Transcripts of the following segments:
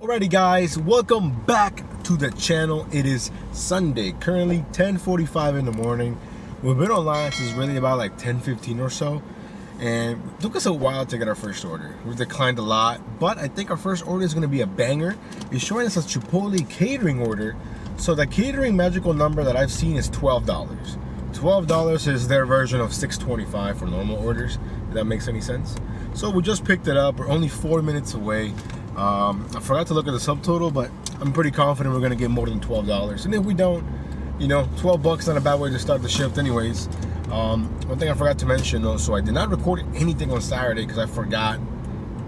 Alrighty guys, welcome back to the channel. It is Sunday, currently 10:45 in the morning. We've been online since really about like 10:15 or so, and it took us a while to get our first order. We've declined a lot, but I think our first order is going to be a banger. It's showing us a Chipotle catering order. So the catering magical number that I've seen is $12. $12 is their version of $6.25 for normal orders, if that makes any sense. So we just picked it up. We're only 4 minutes away. I forgot to look at the subtotal, but I'm pretty confident we're gonna get more than $12. And if we don't, you know, 12 bucks not a bad way to start the shift anyways. One thing I forgot to mention though, so I did not record anything on Saturday because I forgot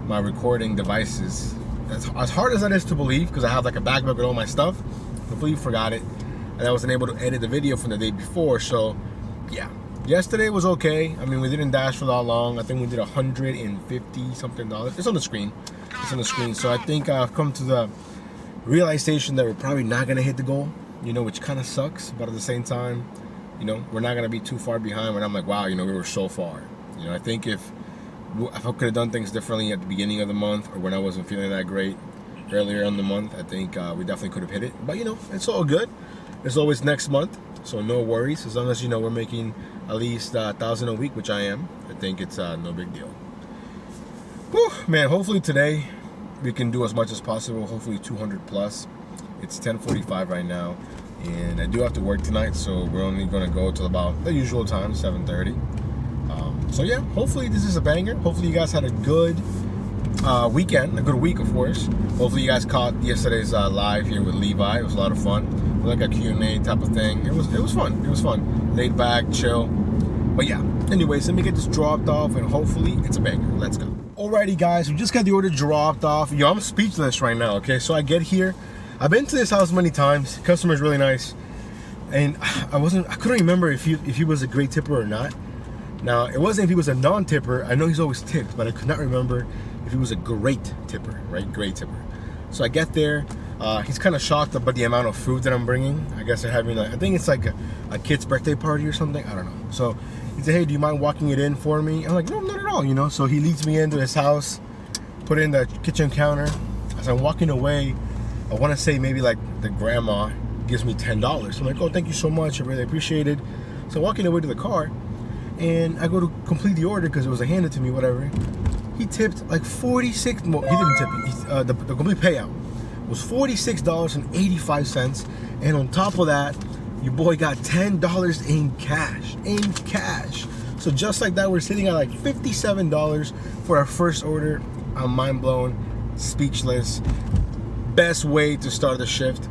my recording devices. As hard as that is to believe, because I have like a backpack with all my stuff, completely forgot it. And I wasn't able to edit the video from the day before, so yeah. Yesterday was okay. I mean, we didn't dash for that long. I think we did $150 something. It's on the screen. It's on the screen. So I think I've come to the realization that we're probably not gonna hit the goal, you know, which kind of sucks. But at the same time, you know, we're not gonna be too far behind. When I'm like, wow, you know, we were so far. You know, I think if I could have done things differently at the beginning of the month, or when I wasn't feeling that great earlier in the month, I think we definitely could have hit it. But you know, it's all good. It's always next month, so no worries. As long as, you know, we're making at least 1,000 a week, which I am, I think it's no big deal. Whew, man, hopefully today we can do as much as possible. Hopefully 200 plus. It's 10:45 right now, and I do have to work tonight, so we're only going to go till about the usual time, 7:30. So yeah, hopefully this is a banger. Hopefully you guys had a good weekend, a good week, of course. Hopefully you guys caught yesterday's live here with Levi. It was a lot of fun. Like a Q&A type of thing. It was fun. It was fun. Laid back, chill. But yeah. Anyways, let me get this dropped off, and hopefully it's a banger. Let's go. Alrighty, guys. We just got the order dropped off. Yo, I'm speechless right now. Okay, so I get here. I've been to this house many times. Customer's really nice, and I couldn't remember if he was a great tipper or not. Now, it wasn't if he was a non-tipper. I know he's always tipped, but I could not remember if he was a great tipper, right? Great tipper. So I get there. He's kind of shocked about the amount of food that I'm bringing. I guess they're having, I think it's like a kid's birthday party or something. I don't know. So he said, hey, do you mind walking it in for me? I'm like, no, not at all, you know. So he leads me into his house, put it in the kitchen counter. As I'm walking away, I want to say maybe like the grandma gives me $10. I'm like, oh, thank you so much. I really appreciate it. So I'm walking away to the car, and I go to complete the order because it was handed to me, whatever. He tipped like 46, well, he didn't tip, the complete payout was $46.85, and on top of that, your boy got $10 in cash. So just like that, we're sitting at like $57 for our first order. I'm mind blown, speechless. Best way to start the shift.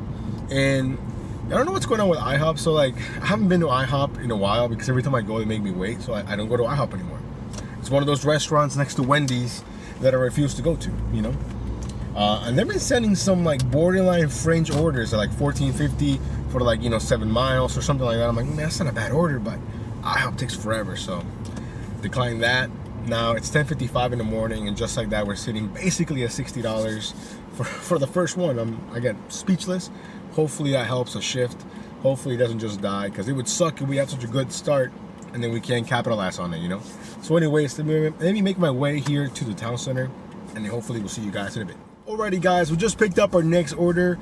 And I don't know what's going on with IHOP. So like, I haven't been to IHOP in a while because every time I go, they make me wait. So I don't go to IHOP anymore. It's one of those restaurants next to Wendy's that I refuse to go to, you know. And they've been sending some like borderline fringe orders at like $14.50 for like, you know, 7 miles or something like that. I'm like, man, that's not a bad order, but IHOP takes forever, so decline that. Now it's 10:55 in the morning, and just like that, we're sitting basically at $60 for the first one. I'm, again, speechless. Hopefully that helps a shift. Hopefully it doesn't just die, because it would suck if we have such a good start and then we can't capitalize on it, you know. So anyways, let me make my way here to the town center, and then hopefully we'll see you guys in a bit. Alrighty, guys, we just picked up our next order.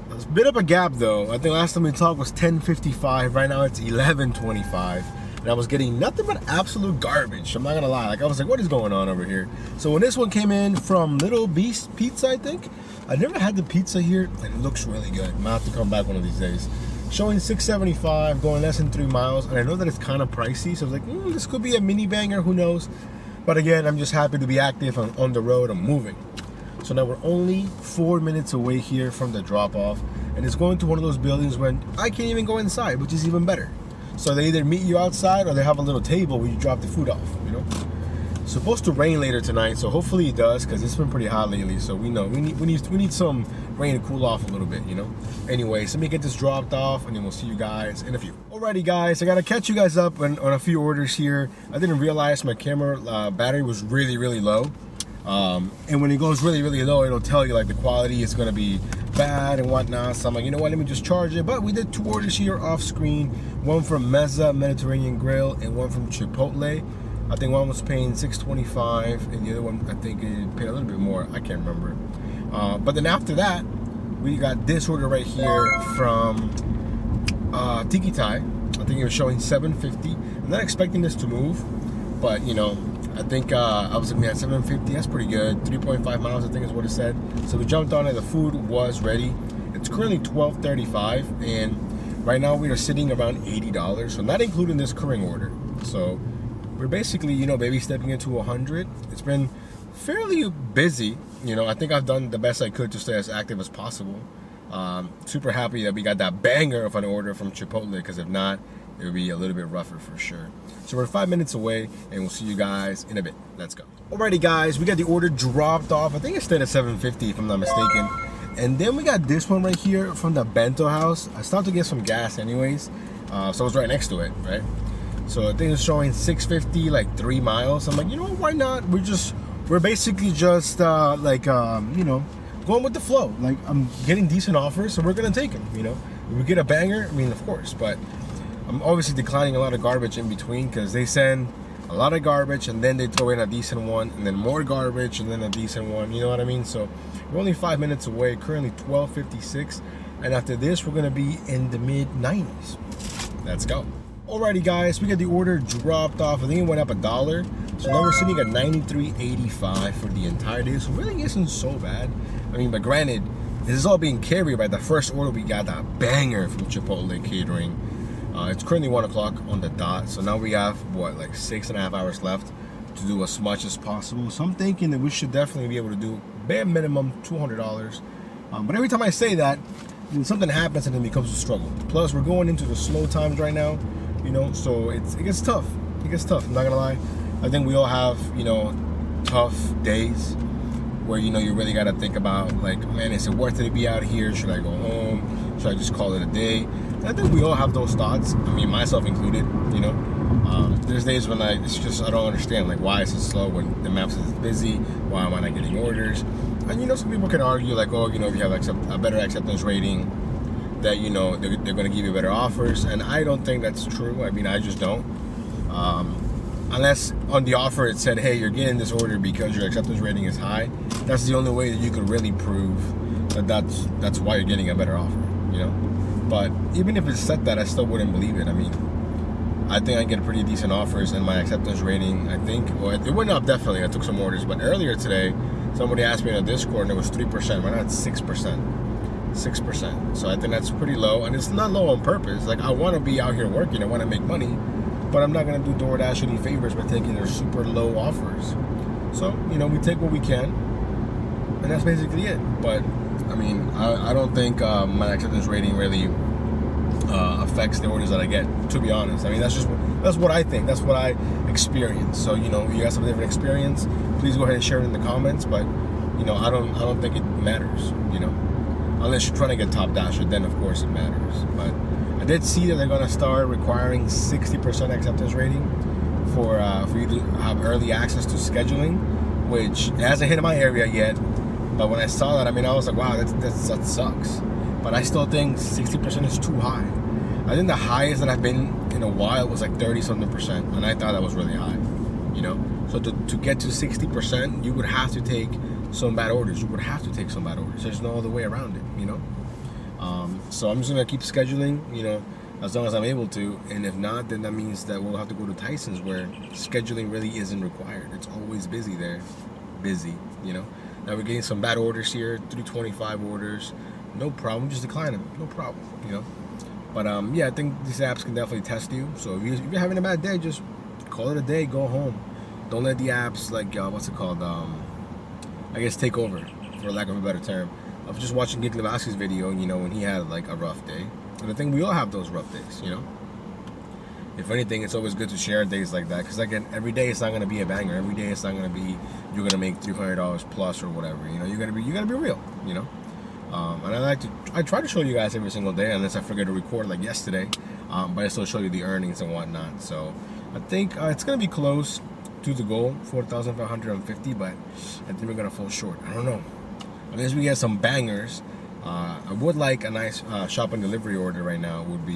There's a bit of a gap though. I think last time we talked was 10:55. Right now it's 11:25, and I was getting nothing but absolute garbage. I'm not gonna lie. Like, I was like, what is going on over here? So when this one came in from Little Beast Pizza, I think. I never had the pizza here, and it looks really good. I'm gonna have to come back one of these days. Showing $6.75, going less than 3 miles, and I know that it's kind of pricey. So I was like, this could be a mini banger. Who knows? But again, I'm just happy to be active. I'm on the road. I'm moving. So now we're only 4 minutes away here from the drop-off, and it's going to one of those buildings when I can't even go inside, which is even better. So they either meet you outside, or they have a little table where you drop the food off, you know. It's supposed to rain later tonight, so hopefully it does, because it's been pretty hot lately. So we know we need some rain to cool off a little bit, you know. Anyways, let me get this dropped off, and then we'll see you guys in a few. Alrighty, guys, I gotta catch you guys up on a few orders here. I didn't realize my camera battery was really low. And when it goes really low, it'll tell you like the quality is gonna be bad and whatnot. So I'm like, you know what, let me just charge it. But we did 2 orders here off screen, one from Meza Mediterranean Grill and one from Chipotle. I think one was paying $6.25, and the other one I think it paid a little bit more. I can't remember. But then after that, we got this order right here from Tiki Thai. I think it was showing $7.50. I'm not expecting this to move, but you know, I think I was looking at $7.50. That's pretty good. 3.5 miles, I think is what it said. So we jumped on it. The food was ready. It's currently $12.35, and right now we are sitting around $80. So not including this current order. So we're basically, you know, baby stepping into 100. It's been fairly busy. You know, I think I've done the best I could to stay as active as possible. Super happy that we got that banger of an order from Chipotle, because if not, it would be a little bit rougher for sure. So we're 5 minutes away, and we'll see you guys in a bit. Let's go. Alrighty guys, we got the order dropped off. I think it stayed at $7.50 if I'm not mistaken. And then we got this one right here from the Bento House. I stopped to get some gas anyways, so I was right next to it, right? So I think it's showing $6.50, like 3 miles. I'm like, you know what, why not? We're basically just you know, going with the flow. Like, I'm getting decent offers, so we're gonna take them, you know? If we get a banger, I mean, of course, but I'm obviously declining a lot of garbage in between, because they send a lot of garbage and then they throw in a decent one, and then more garbage and then a decent one, you know what I mean? So we're only 5 minutes away, currently 12:56, and after this we're gonna be in the mid-90s. Let's go. Alrighty guys, we got the order dropped off. I think it went up $1. So now we're sitting at $93.85 for the entire day. So it really isn't so bad. I mean, but granted, this is all being carried by the first order we got, that banger from Chipotle Catering. It's currently 1 o'clock on the dot. So now we have, what, like 6.5 hours left to do as much as possible. So I'm thinking that we should definitely be able to do bare minimum $200. But every time I say that, something happens and it becomes a struggle. Plus, we're going into the slow times right now, you know, so it gets tough. It gets tough, I'm not gonna lie. I think we all have, you know, tough days where, you know, you really gotta think about, like, man, is it worth it to be out here? Should I go home? Should I just call it a day? And I think we all have those thoughts. I mean, myself included, you know. There's days when I don't understand, like, why is it slow when the map says it's busy? Why am I not getting orders? And, you know, some people can argue, like, oh, you know, if you have a better acceptance rating, that, you know, they're going to give you better offers. And I don't think that's true. I mean, I just don't. Unless on the offer it said, hey, you're getting this order because your acceptance rating is high. That's the only way that you could really prove that that's why you're getting a better offer, you know? But even if it said that, I still wouldn't believe it. I mean, I think I get pretty decent offers, and my acceptance rating, I think, well, it went up definitely. I took some orders, but earlier today, somebody asked me in a Discord, and it was 3%. Why not 6%? 6%. So I think that's pretty low, and it's not low on purpose. Like, I want to be out here working, I want to make money, but I'm not going to do DoorDash any favors by taking their super low offers. So, you know, we take what we can, and that's basically it. But I mean, I don't think my acceptance rating really affects the orders that I get, to be honest. I mean, that's what I think. That's what I experience. So, you know, if you guys have a different experience, please go ahead and share it in the comments. But, you know, I don't think it matters, you know. Unless you're trying to get Top Dasher, then of course it matters. But I did see that they're gonna start requiring 60% acceptance rating for you to have early access to scheduling, which hasn't hit my area yet. But when I saw that, I mean, I was like, wow, that sucks. But I still think 60% is too high. I think the highest that I've been in a while was like 30-something%, and I thought that was really high, you know? So to get to 60%, you would have to take some bad orders. You would have to take some bad orders. There's no other way around it, you know? So I'm just gonna keep scheduling, you know, as long as I'm able to. And if not, then that means that we'll have to go to Tyson's, where scheduling really isn't required. It's always busy there. Busy, you know? Now we're getting some bad orders here, 325 orders. No problem, just decline them. No problem, you know? But yeah, I think these apps can definitely test you. So if you're having a bad day, just call it a day, go home. Don't let the apps, like, what's it called? I guess take over, for lack of a better term. I was just watching Gig Levaski's video, you know, when he had like a rough day. And I think we all have those rough days, you know? If anything, it's always good to share days like that, because again, every day it's not gonna be a banger. Every day it's not gonna be you're gonna make $300 plus or whatever. You know, you gotta be real, you know. And I try to show you guys every single day, unless I forget to record like yesterday. But I still show you the earnings and whatnot. So I think it's gonna be close to the goal, 4,550, but I think we're gonna fall short. I don't know. Unless we get some bangers. I would like a nice shop and delivery order right now. Would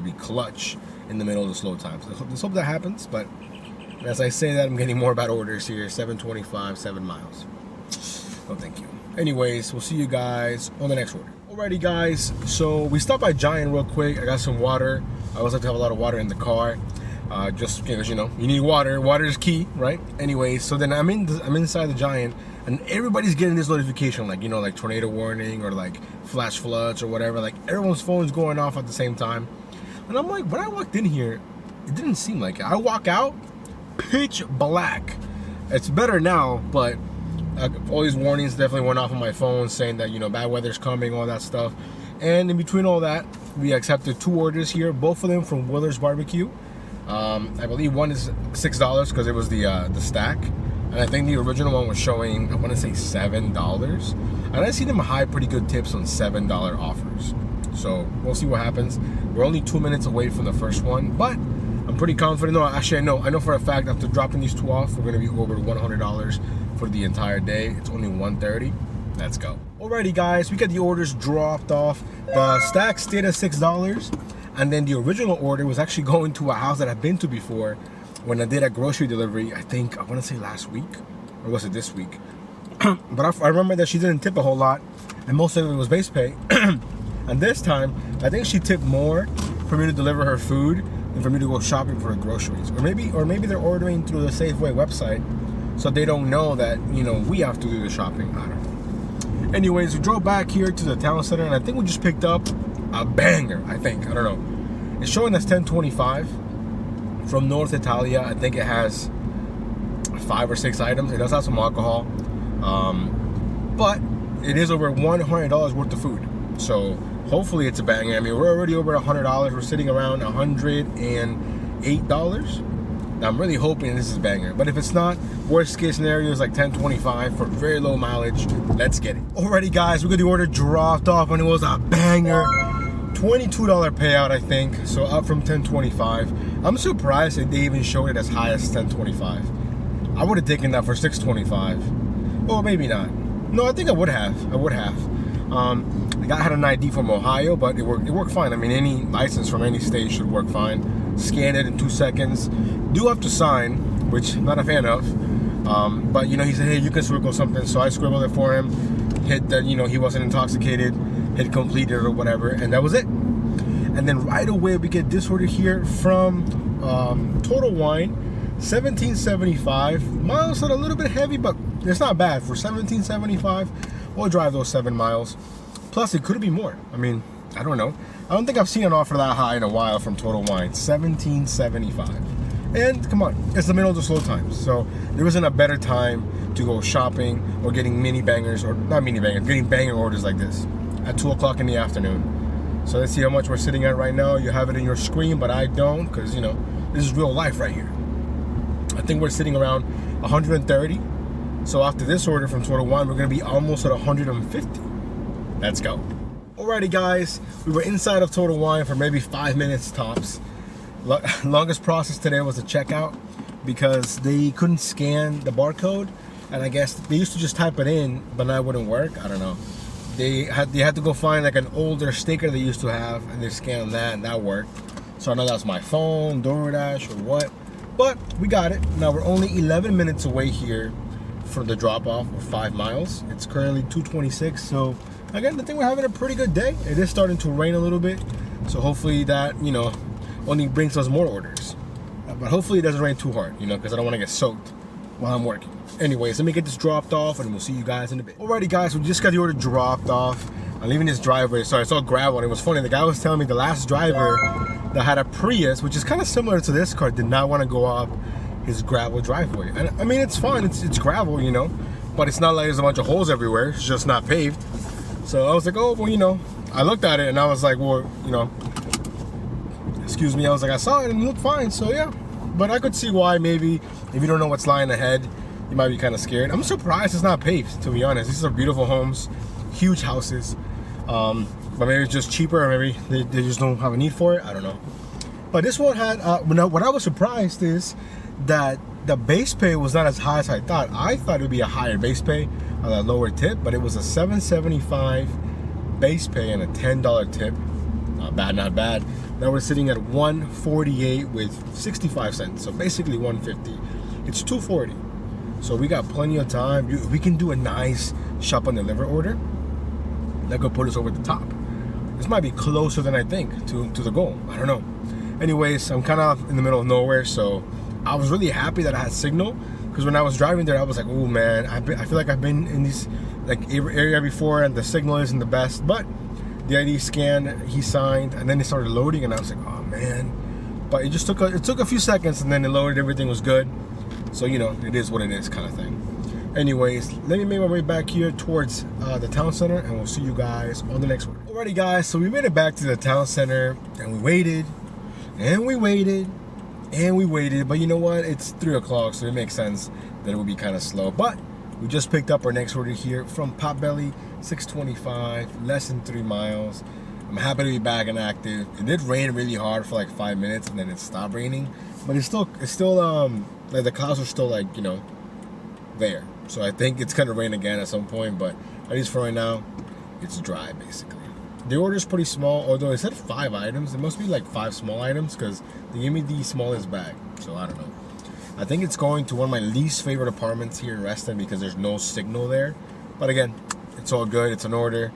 be clutch in the middle of the slow times. Let's hope that happens. But as I say that, I'm getting more bad orders here. 725, 7 miles. No, thank you. Anyways, we'll see you guys on the next order. Alrighty guys, so we stopped by Giant real quick. I got some water. I always like to have a lot of water in the car, just because you need water. Water is key, right? Anyways, so then I'm inside the Giant, and everybody's getting this notification, like like tornado warning or like flash floods or whatever. Like everyone's phone's going off at the same time, and I'm like, when I walked in here, it didn't seem like it. I walk out, pitch black. It's better now, but all these warnings definitely went off on my phone saying that bad weather's coming, all that stuff. And in between all that, we accepted 2 orders here, both of them from Willer's Barbecue. I believe one is $6 because it was the stack, and I think the original one was showing, I want to say $7. And I see them high pretty good tips on $7 offers. So we'll see what happens. We're only 2 minutes away from the first one, but I'm pretty confident. No, actually I know for a fact after dropping these 2 off, we're gonna be over $100 for the entire day. It's only 1:30. Let's go. Alrighty guys, we got the orders dropped off. The stack stayed at $6, and then the original order was actually going to a house that I've been to before when I did a grocery delivery. I want to say last week, or was it this week? But I remember that she didn't tip a whole lot, and most of it was base pay. And this time, I think she tipped more for me to deliver her food than for me to go shopping for her groceries. Or maybe they're ordering through the Safeway website, so they don't know that we have to do the shopping. I don't know. Anyways, we drove back here to the town center, and I think we just picked up a banger. I don't know. It's showing us 1025 from North Italia. I think it has 5 or 6 items. It does have some alcohol, but it is over $100 worth of food. So hopefully it's a banger. I mean, we're already over $100. We're sitting around $108. Now, I'm really hoping this is a banger, but if it's not, worst case scenario is like 1025 for very low mileage. Let's get it. Alrighty guys, we got the order dropped off, and it was a banger. $22 payout, I think, so up from 1025. I'm surprised that they even showed it as high as 1025. I would have taken that for 625. Or maybe not. No, I think I would have. The guy had an ID from Ohio, but it worked fine. I mean, any license from any state should work fine. Scan it in 2 seconds. Do have to sign, which I'm not a fan of. But he said, hey, you can scribble something. So I scribbled it for him. Hit that, he wasn't intoxicated. Hit completed or whatever, and that was it. And then right away we get this order here from Total Wine, 1775 miles. Are a little bit heavy, but it's not bad for 1775. We'll drive those 7 miles. Plus, it could be more. I mean, I don't know. I don't think I've seen an offer that high in a while from Total Wine. 1775. And come on, it's the middle of the slow times, so there isn't a better time to go shopping or getting getting banger orders like this at 2 o'clock in the afternoon. So let's see how much we're sitting at right now. You have it in your screen, but I don't, because this is real life right here. I think we're sitting around 130. So after this order from Total Wine, we're gonna be almost at 150. Let's go. Alrighty guys, we were inside of Total Wine for maybe 5 minutes tops. Longest process today was the checkout because they couldn't scan the barcode, and I guess they used to just type it in, but now it wouldn't work. I don't know. They had to go find like an older sticker they used to have, and they scanned that, and that worked. So I know that's my phone, DoorDash, or what. But we got it. Now we're only 11 minutes away here from the drop-off of 5 miles. It's currently 2:26. So again, I think we're having a pretty good day. It is starting to rain a little bit, so hopefully that only brings us more orders. But hopefully it doesn't rain too hard, because I don't want to get soaked while I'm working. Anyways, let me get this dropped off, and we'll see you guys in a bit. Alrighty guys, we just got the order dropped off. I'm leaving this driveway. Sorry, it's all gravel, and it was funny. The guy was telling me the last driver that had a Prius, which is kind of similar to this car, did not want to go up his gravel driveway. And I mean, it's fine. It's gravel, but it's not like there's a bunch of holes everywhere. It's just not paved. So I was like, oh, well, I looked at it, and I was like, well, excuse me. I was like, I saw it, and it looked fine. So yeah, but I could see why maybe if you don't know what's lying ahead, you might be kind of scared. I'm surprised it's not paved, to be honest. These are beautiful homes, huge houses. But maybe it's just cheaper, or maybe they just don't have a need for it. I don't know. But this one had, what I was surprised is that the base pay was not as high as I thought. I thought it would be a higher base pay on a lower tip, but it was a $7.75 base pay and a $10 tip. Not bad, not bad. Now we're sitting at $148 with 65 cents, so basically $150. It's $240. So we got plenty of time. We can do a nice shop and deliver order that could put us over the top. This might be closer than I think to the goal. I don't know. Anyways, I'm kind of in the middle of nowhere, so I was really happy that I had signal, because when I was driving there, I was like, oh man, I feel like I've been in this like area before and the signal isn't the best. But the ID scanned, he signed, and then it started loading, and I was like, oh man. But it just took a few seconds, and then it loaded. Everything was good. So you know, it is what it is, kind of thing. Anyways, let me make my way back here towards the town center, and we'll see you guys on the next one. Alrighty guys, so we made it back to the town center, and we waited, and we waited, and we waited. But you know what? It's 3 o'clock, so it makes sense that it would be kind of slow. But we just picked up our next order here from Potbelly, 625, less than 3 miles. I'm happy to be back and active. It did rain really hard for like 5 minutes, and then it stopped raining. But it's still like the clouds are still like, you know, there. So I think it's gonna rain again at some point, but at least for right now, it's dry basically. The order is pretty small, although it said 5 items. It must be like 5 small items, because they gave me the smallest bag. So I don't know. I think it's going to one of my least favorite apartments here in Reston, because there's no signal there. But again, it's all good. It's an order.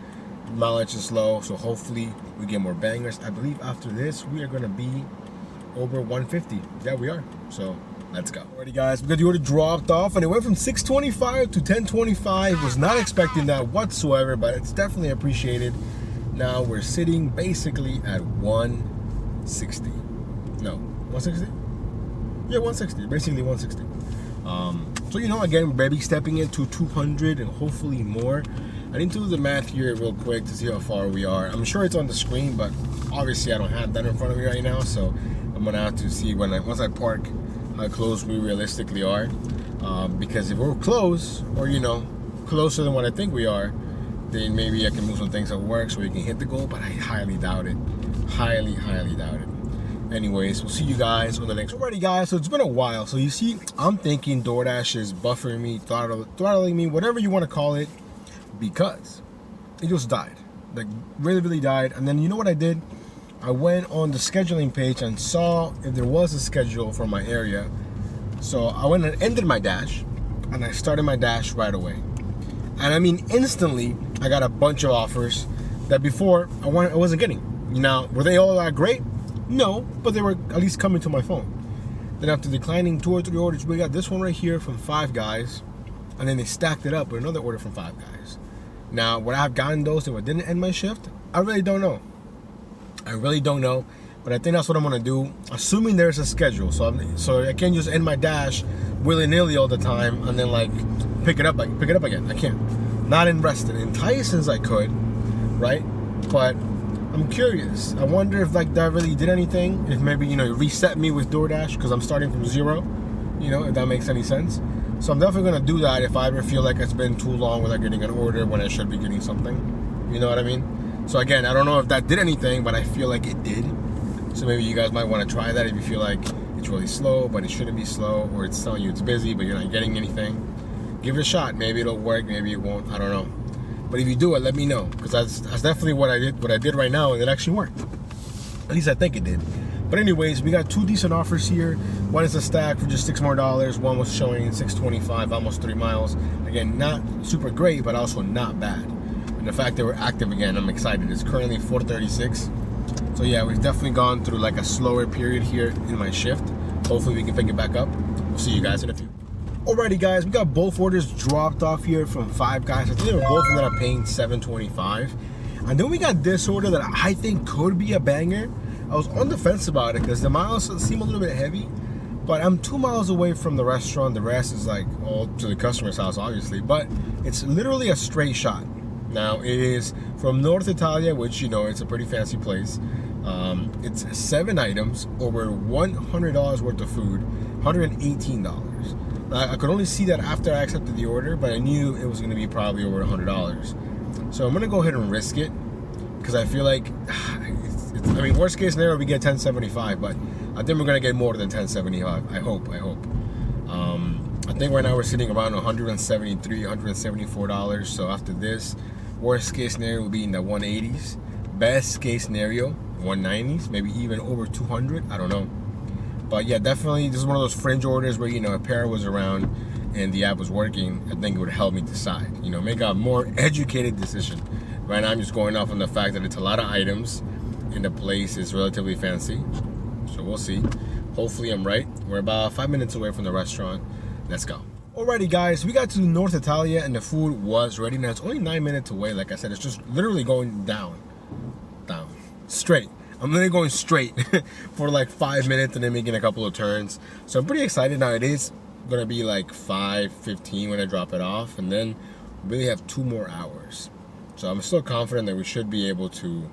Mileage is low, so hopefully we get more bangers. I believe after this, we are gonna be over 150. Yeah, we are. So let's go. Alrighty guys, we got the order dropped off, and it went from 625 to 1025. Was not expecting that whatsoever, but it's definitely appreciated. Now we're sitting basically at 160. No, 160? Yeah, 160. Basically 160. So you know, again, baby stepping into 200 and hopefully more. I need to do the math here real quick to see how far we are. I'm sure it's on the screen, but obviously I don't have that in front of me right now, so I'm gonna have to see once I park how close we realistically are. Because if we're close, or you know, closer than what I think we are, then maybe I can move some things at work so we can hit the goal, but I highly doubt it. Highly doubt it. Anyways, we'll see you guys on the next one. Alrighty guys, so it's been a while. So you see, I'm thinking DoorDash is buffering me, throttling me, whatever you want to call it, because it just died. Like really died. And then you know what I did? I went on the scheduling page and saw if there was a schedule for my area. So I went and ended my dash, and I started my dash right away. And I mean, instantly, I got a bunch of offers that before I wasn't getting. Now, were they all that great? No, but they were at least coming to my phone. Then after declining 2 or 3 orders, we got this one right here from 5 guys, and then they stacked it up with another order from 5 guys. Now, would I have gotten those if I didn't end my shift? I really don't know. But I think that's what I'm gonna do, assuming there's a schedule. So I can't just end my dash willy-nilly all the time and then like pick it up again. I can't. Not in Reston. In Tyson's I could, right? But I'm curious. I wonder if like that really did anything. If maybe, you know, it reset me with DoorDash because I'm starting from 0. You know, if that makes any sense. So I'm definitely gonna do that if I ever feel like it's been too long without getting an order when I should be getting something. You know what I mean? So again, I don't know if that did anything, but I feel like it did. So maybe you guys might want to try that if you feel like it's really slow, but it shouldn't be slow, or it's telling you it's busy, but you're not getting anything. Give it a shot. Maybe it'll work, maybe it won't. I don't know. But if you do it, let me know, because that's definitely what I did right now, and it actually worked. At least I think it did. But anyways, we got 2 decent offers here. One is a stack for just $6 more. One was showing 625, almost 3 miles. Again, not super great, but also not bad. And the fact that we're active again, I'm excited. It's currently 4:36. So yeah, we've definitely gone through like a slower period here in my shift. Hopefully we can pick it back up. We'll see you guys in a few. Alrighty guys, we got both orders dropped off here from 5 guys. I think they were both ended up paying $7.25. And then we got this order that I think could be a banger. I was on the fence about it because the miles seem a little bit heavy, but I'm 2 miles away from the restaurant. The rest is like all to the customer's house, obviously, but it's literally a straight shot. Now it is from North Italia, which, you know, it's a pretty fancy place. It's 7 items, over $100 worth of food, $118. Now, I could only see that after I accepted the order, but I knew it was going to be probably over $100. So I'm going to go ahead and risk it, because I feel like, I mean, worst case scenario, we get $10.75, but I think we're going to get more than $10.75. I hope. I think right now we're sitting around $173, $174. So after this, worst case scenario will be in the 180s. Best case scenario, 190s, maybe even over 200. I don't know. But yeah, definitely this is one of those fringe orders where, you know, if Para was around and the app was working, I think it would help me decide, you know, make a more educated decision. Right now I'm just going off on the fact that it's a lot of items and the place is relatively fancy. So we'll see. Hopefully I'm right. We're about 5 minutes away from the restaurant. Let's go. Alrighty guys, we got to North Italia and the food was ready. Now it's only 9 minutes away. Like I said, it's just literally going down, straight. I'm literally going straight for like 5 minutes and then making a couple of turns. So I'm pretty excited. Now it is gonna be like 5:15 when I drop it off, and then we really have 2 more hours. So I'm still confident that we should be able to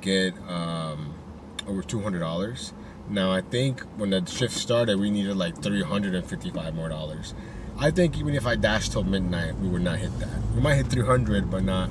get over $200. Now I think when the shift started, we needed like $355 more. I think even if I dashed till midnight, we would not hit that. We might hit 300, but not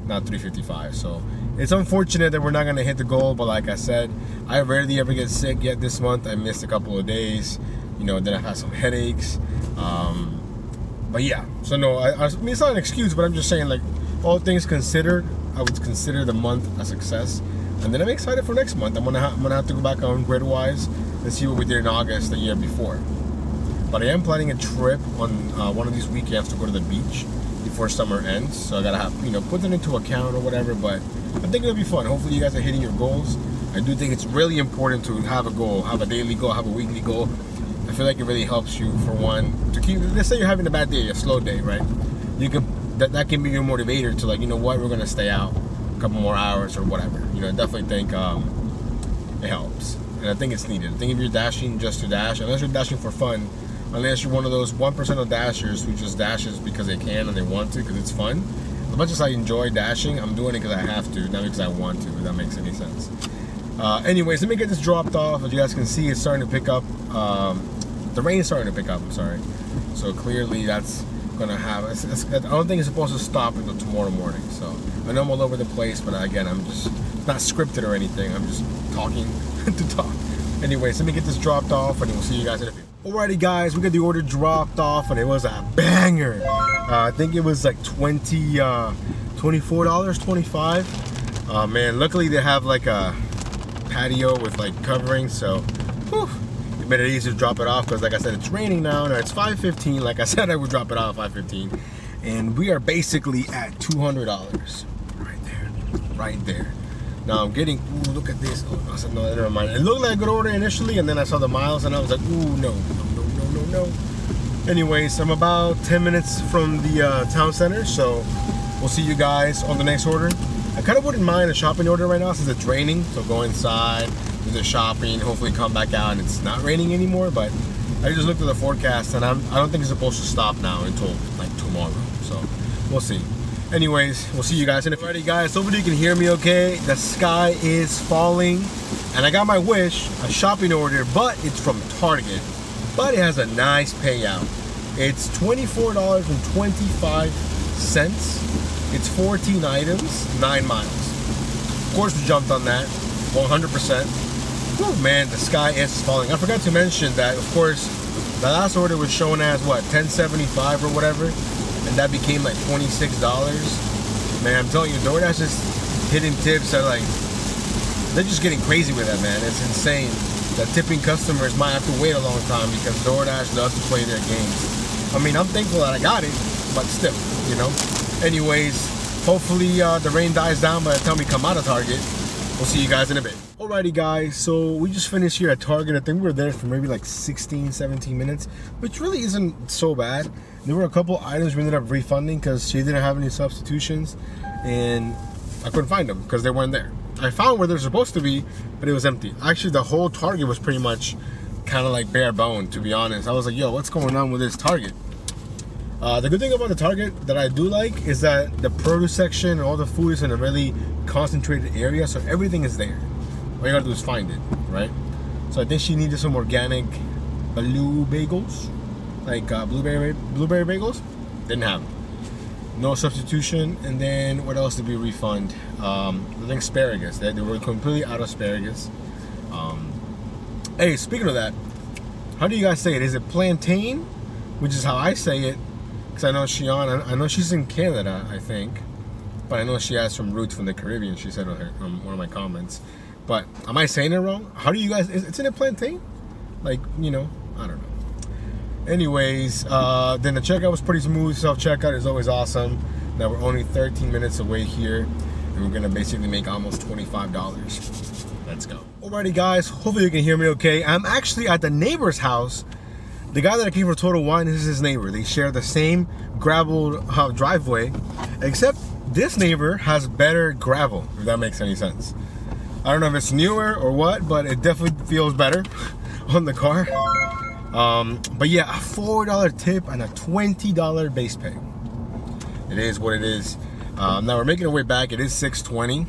355. So it's unfortunate that we're not gonna hit the goal. But like I said, I rarely ever get sick. Yet this month I missed a couple of days. You know, then I've had some headaches. But yeah, so no, I mean it's not an excuse, but I'm just saying, like, all things considered, I would consider the month a success. And then I'm excited for next month. I'm gonna have to go back on grid-wise and see what we did in August the year before. But I am planning a trip on one of these weekends to go to the beach before summer ends. So I gotta have, you know, put that into account or whatever. But I think it'll be fun. Hopefully you guys are hitting your goals. I do think it's really important to have a goal, have a daily goal, have a weekly goal. I feel like it really helps you, for one, to keep. Let's say you're having a bad day, a slow day, right? You can that can be your motivator to, like, you know what, we're gonna stay out a couple more hours or whatever. You know, I definitely think it helps, and I think it's needed. I think if you're dashing just to dash, unless you're dashing for fun, unless you're one of those 1% of dashers who just dashes because they can and they want to, because it's fun. As much as I enjoy dashing, I'm doing it because I have to, not because I want to, if that makes any sense. Anyways, let me get this dropped off. As you guys can see, it's starting to pick up. The rain's starting to pick up, I'm sorry. So clearly that's gonna have, I don't think it's supposed to stop until tomorrow morning. So I know I'm all over the place, but again, I'm just not scripted or anything. I'm just talking to talk. Anyways, let me get this dropped off and we'll see you guys in a few. Alrighty guys, we got the order dropped off and it was a banger. I think it was like $24, $25. Man, luckily they have like a patio with like covering, so whew, it made it easy to drop it off, because like I said, it's raining now. Now it's 5:15. Like I said, I would drop it off at 5:15, and we are basically at $200 right there. Now I'm getting, ooh, look at this. Oh, I said, no, never mind. It looked like a good order initially, and then I saw the miles and I was like, ooh, no. Anyways, I'm about 10 minutes from the town center, so we'll see you guys on the next order. I kind of wouldn't mind a shopping order right now since it's raining, so go inside, do the shopping, hopefully come back out and it's not raining anymore. But I just looked at the forecast and I don't think it's supposed to stop now until like tomorrow, so we'll see. Anyways, we'll see you guys in a few. Alrighty guys, hopefully you can hear me okay. The sky is falling and I got my wish, a shopping order, but it's from Target, but it has a nice payout. It's $24.25. It's 14 items, 9 miles. Of course we jumped on that, 100%. Oh man, the sky is falling. I forgot to mention that, of course, the last order was shown as what, $10.75 or whatever, and that became like $26. Man, I'm telling you, DoorDash is hitting tips that, like, they're just getting crazy with that, man. It's insane that tipping customers might have to wait a long time because DoorDash loves to play their games. I mean, I'm thankful that I got it, but still, you know. Anyways, hopefully the rain dies down by the time we come out of Target. We'll see you guys in a bit. Alrighty guys, so we just finished here at Target. I think we were there for maybe like 16, 17 minutes, which really isn't so bad. There were a couple items we ended up refunding because she didn't have any substitutions and I couldn't find them because they weren't there. I found where they're supposed to be, but it was empty. Actually, the whole Target was pretty much kind of like bare bone, to be honest. I was like, yo, what's going on with this Target? The good thing about the Target that I do like is that the produce section and all the food is in a really concentrated area, so everything is there. All you gotta do is find it, right? So I think she needed some organic blue bagels, like blueberry bagels. Didn't have them. No substitution. And then what else did we refund? I think asparagus. They were completely out of asparagus. Hey, speaking of that, how do you guys say it? Is it plantain, which is how I say it? Because I know I know she's in Canada, I think, but I know she has some roots from the Caribbean. She said on one of my comments. But am I saying it wrong? How do you guys? Isn't it plantain? Like, you know, I don't know. Anyways, then the checkout was pretty smooth. Self-checkout is always awesome. Now we're only 13 minutes away here, and we're gonna basically make almost $25. Let's go. Alrighty guys, hopefully you can hear me okay. I'm actually at the neighbor's house. The guy that I came for Total Wine is his neighbor. They share the same gravel driveway, except this neighbor has better gravel, if that makes any sense. I don't know if it's newer or what, but it definitely feels better on the car. But yeah, a $4 tip and a $20 base pay. It is what it is. Now we're making our way back. It is 6:20,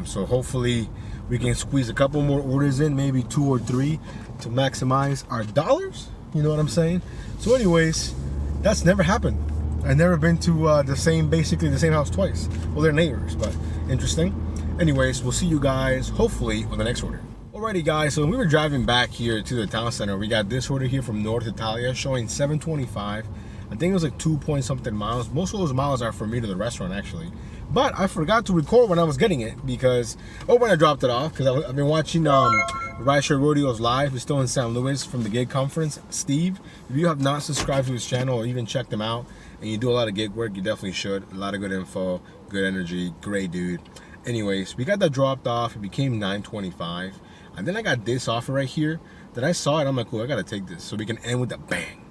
so hopefully we can squeeze a couple more orders in, maybe 2 or 3, to maximize our dollars. You know what I'm saying? So anyways, that's never happened. I've never been to basically the same house twice. Well, they're neighbors, but interesting. Anyways, we'll see you guys hopefully on the next order. Alrighty guys, so when we were driving back here to the town center, we got this order here from North Italia showing 725. I think it was like 2-point-something miles. Most of those miles are for me to the restaurant actually. But I forgot to record when I was getting it because, when I dropped it off, because I've been watching Rideshare Rodeos live. He's still in San Luis from the gig conference. Steve, if you have not subscribed to his channel or even checked him out, and you do a lot of gig work, you definitely should. A lot of good info, good energy, great dude. Anyways, we got that dropped off. It became $9.25. And then I got this offer right here. Then I saw it, I'm like, cool, I gotta take this so we can end with a bang.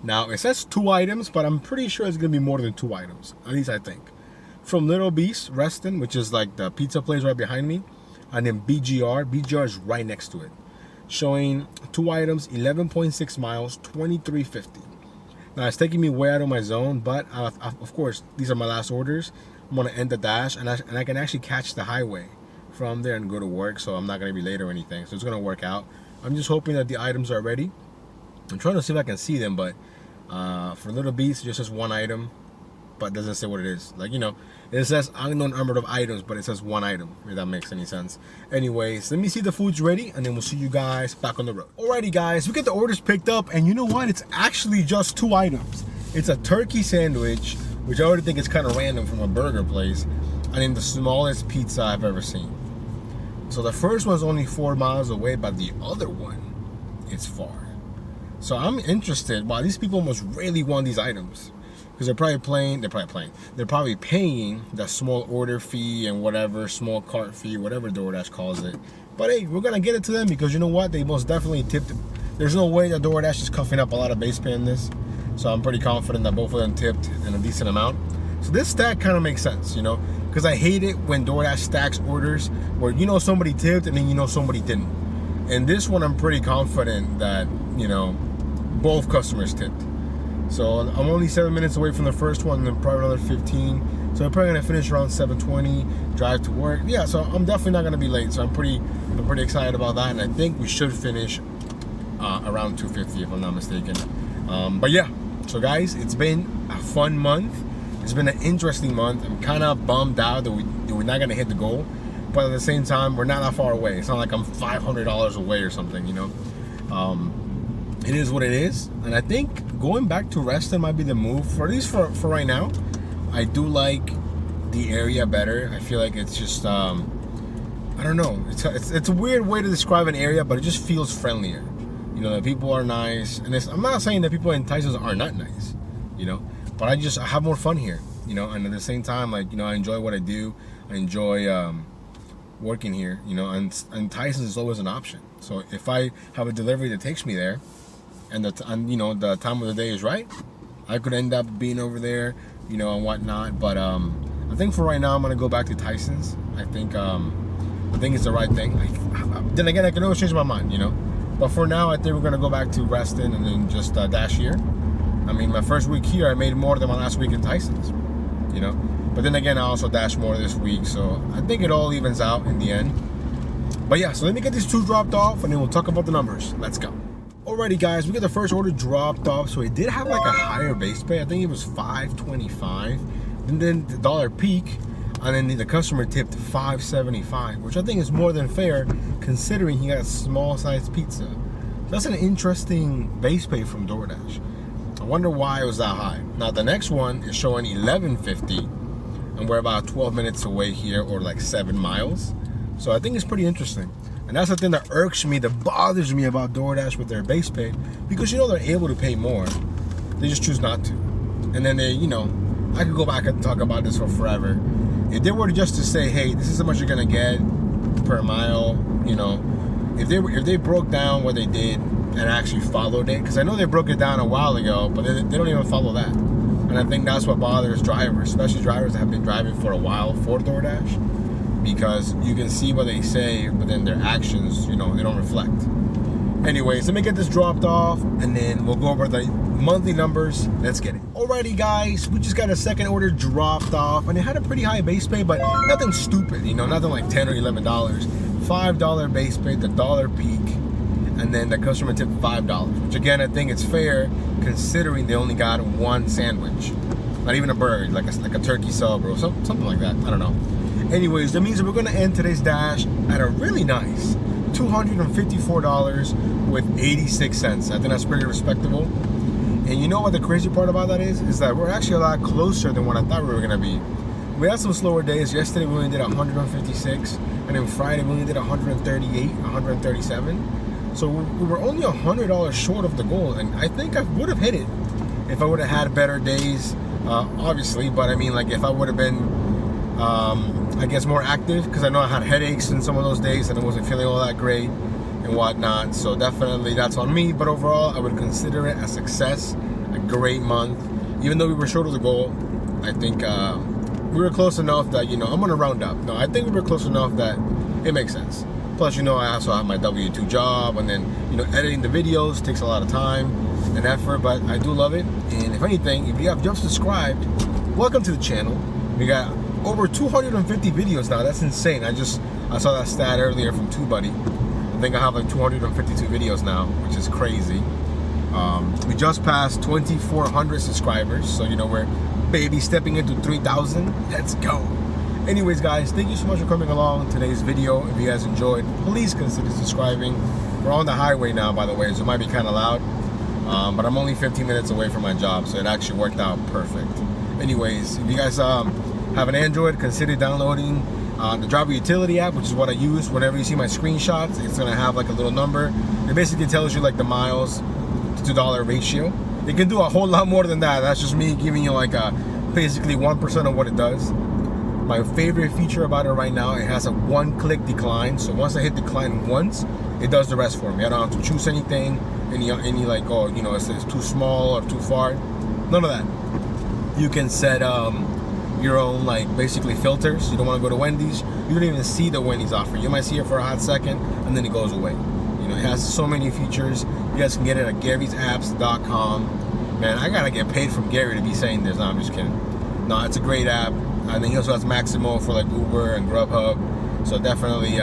Now, it says 2 items, but I'm pretty sure it's gonna be more than 2 items. At least I think. From Little Beast Reston, which is like the pizza place right behind me, and then BGR is right next to it, showing 2 items, 11.6 miles, $23.50. Now it's taking me way out of my zone, but of course these are my last orders. I'm gonna end the dash, and I can actually catch the highway from there and go to work, so I'm not gonna be late or anything. So it's gonna work out. I'm just hoping that the items are ready. I'm trying to see if I can see them, but for Little Beast, it just says 1 item, but doesn't say what it is. Like, you know, it says unknown number of items, but it says 1 item, if that makes any sense. Anyways, let me see the food's ready, and then we'll see you guys back on the road. Alrighty guys, we get the orders picked up, and you know what? It's actually just 2 items. It's a turkey sandwich, which I already think is kind of random from a burger place, and then the smallest pizza I've ever seen. So the first one's only 4 miles away, but the other one, it's far. So I'm interested. Wow, these people must really want these items, because they're probably paying the small order fee and whatever, small cart fee, whatever DoorDash calls it. But hey, we're gonna get it to them because you know what? They most definitely tipped. There's no way that DoorDash is cuffing up a lot of base pay in this. So I'm pretty confident that both of them tipped in a decent amount. So this stack kind of makes sense, you know, because I hate it when DoorDash stacks orders where you know somebody tipped and then you know somebody didn't. And this one I'm pretty confident that, you know, both customers tipped. So I'm only 7 minutes away from the first one, and then probably another 15. So I'm probably gonna finish around 7:20, drive to work. Yeah, so I'm definitely not gonna be late. So I'm pretty excited about that, and I think we should finish around 2:50 if I'm not mistaken. But yeah, so guys, it's been a fun month. It's been an interesting month. I'm kind of bummed out that we're not gonna hit the goal, but at the same time, we're not that far away. It's not like I'm $500 away or something, you know. It is what it is, and I think going back to Reston might be the move, for at least for right now. I do like the area better. I feel like it's just I don't know, it's a weird way to describe an area, but it just feels friendlier. You know, the people are nice, and I'm not saying that people in Tysons are not nice, you know, but I have more fun here, you know, and at the same time, like, you know, I enjoy what I do. I enjoy working here, you know, and Tysons is always an option. So if I have a delivery that takes me there, and you know, the time of the day is right, I could end up being over there, you know, and whatnot. But I think for right now, I'm gonna go back to Tysons. I think it's the right thing. Then again, I can always change my mind, you know. But for now, I think we're gonna go back to Reston and then just dash here. I mean, my first week here, I made more than my last week in Tysons, you know. But then again, I also dashed more this week, so I think it all evens out in the end. But yeah, so let me get these 2 dropped off, and then we'll talk about the numbers. Let's go. Alrighty guys, we got the first order dropped off, so it did have like a higher base pay. I think it was $5.25, and then the dollar peak, and then the customer tipped $5.75, which I think is more than fair considering he got a small sized pizza. That's an interesting base pay from DoorDash. I wonder why it was that high. Now the next one is showing $11.50, and we're about 12 minutes away here, or like 7 miles. So I think it's pretty interesting. And that's the thing that irks me, that bothers me about DoorDash with their base pay, because they're able to pay more. They just choose not to. And then they, I could go back and talk about this for forever. If they were just to say, hey, this is how much you're gonna get per mile, if they broke down what they did and actually followed it, because I know they broke it down a while ago, but they don't even follow that. And I think that's what bothers drivers, especially drivers that have been driving for a while for DoorDash, because you can see what they say, but then their actions, they don't reflect. Anyways, let me get this dropped off, and then we'll go over the monthly numbers. Let's get it. Alrighty, guys, we just got a second order dropped off, and it had a pretty high base pay, but nothing stupid, nothing like $10 or $11. $5 base pay, the dollar peak, and then the customer tipped $5, which again, I think it's fair considering they only got one sandwich, not even a burger, like a turkey sub or something like that. I don't know. Anyways, that means that we're gonna end today's dash at a really nice $254 with 86 cents. I think that's pretty respectable. And you know what the crazy part about that is that we're actually a lot closer than what I thought we were gonna be. We had some slower days. Yesterday we only did 156, and then Friday we only did 138, 137. So we were only $100 short of the goal, and I think I would have hit it if I would have had better days, obviously. But I mean, like, if I would have been, I guess, more active, because I know I had headaches in some of those days and I wasn't feeling all that great and whatnot. So definitely that's on me. But overall, I would consider it a success, a great month. Even though we were short of the goal, I think we were close enough that, I'm going to round up. No, I think we were close enough that it makes sense. Plus, I also have my W-2 job, and then, editing the videos takes a lot of time and effort, but I do love it. And if anything, if you have just subscribed, welcome to the channel. We got over 250 videos now. That's insane. I saw that stat earlier from TubeBuddy. I think I have like 252 videos now, which is crazy. We just passed 2,400 subscribers, so we're baby stepping into 3,000. Let's go. Anyways, guys, thank you so much for coming along today's video. If you guys enjoyed, please consider subscribing. We're on the highway now, by the way, so it might be kind of loud, but I'm only 15 minutes away from my job, so it actually worked out perfect. Anyways, if you guys have an Android, consider downloading the driver utility app, which is what I use. Whenever you see my screenshots, it's gonna have like a little number. It basically tells you like the miles to $2 ratio. It can do a whole lot more than that. That's just me giving you like basically 1% of what it does. My favorite feature about it right now, it has a one-click decline. So once I hit decline once, it does the rest for me. I don't have to choose anything, any like, it's too small or too far. None of that. You can set your own, like, basically filters. You don't want to go to Wendy's. You don't even see the Wendy's offer. You might see it for a hot second, and then it goes away. It has so many features. You guys can get it at Gary'sApps.com. Man, I gotta get paid from Gary to be saying this. No, I'm just kidding. No, it's a great app. And then he also has Maximo for like Uber and Grubhub. So definitely,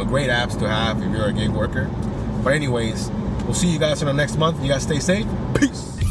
great apps to have if you're a gig worker. But anyways, we'll see you guys in the next month. You guys stay safe. Peace.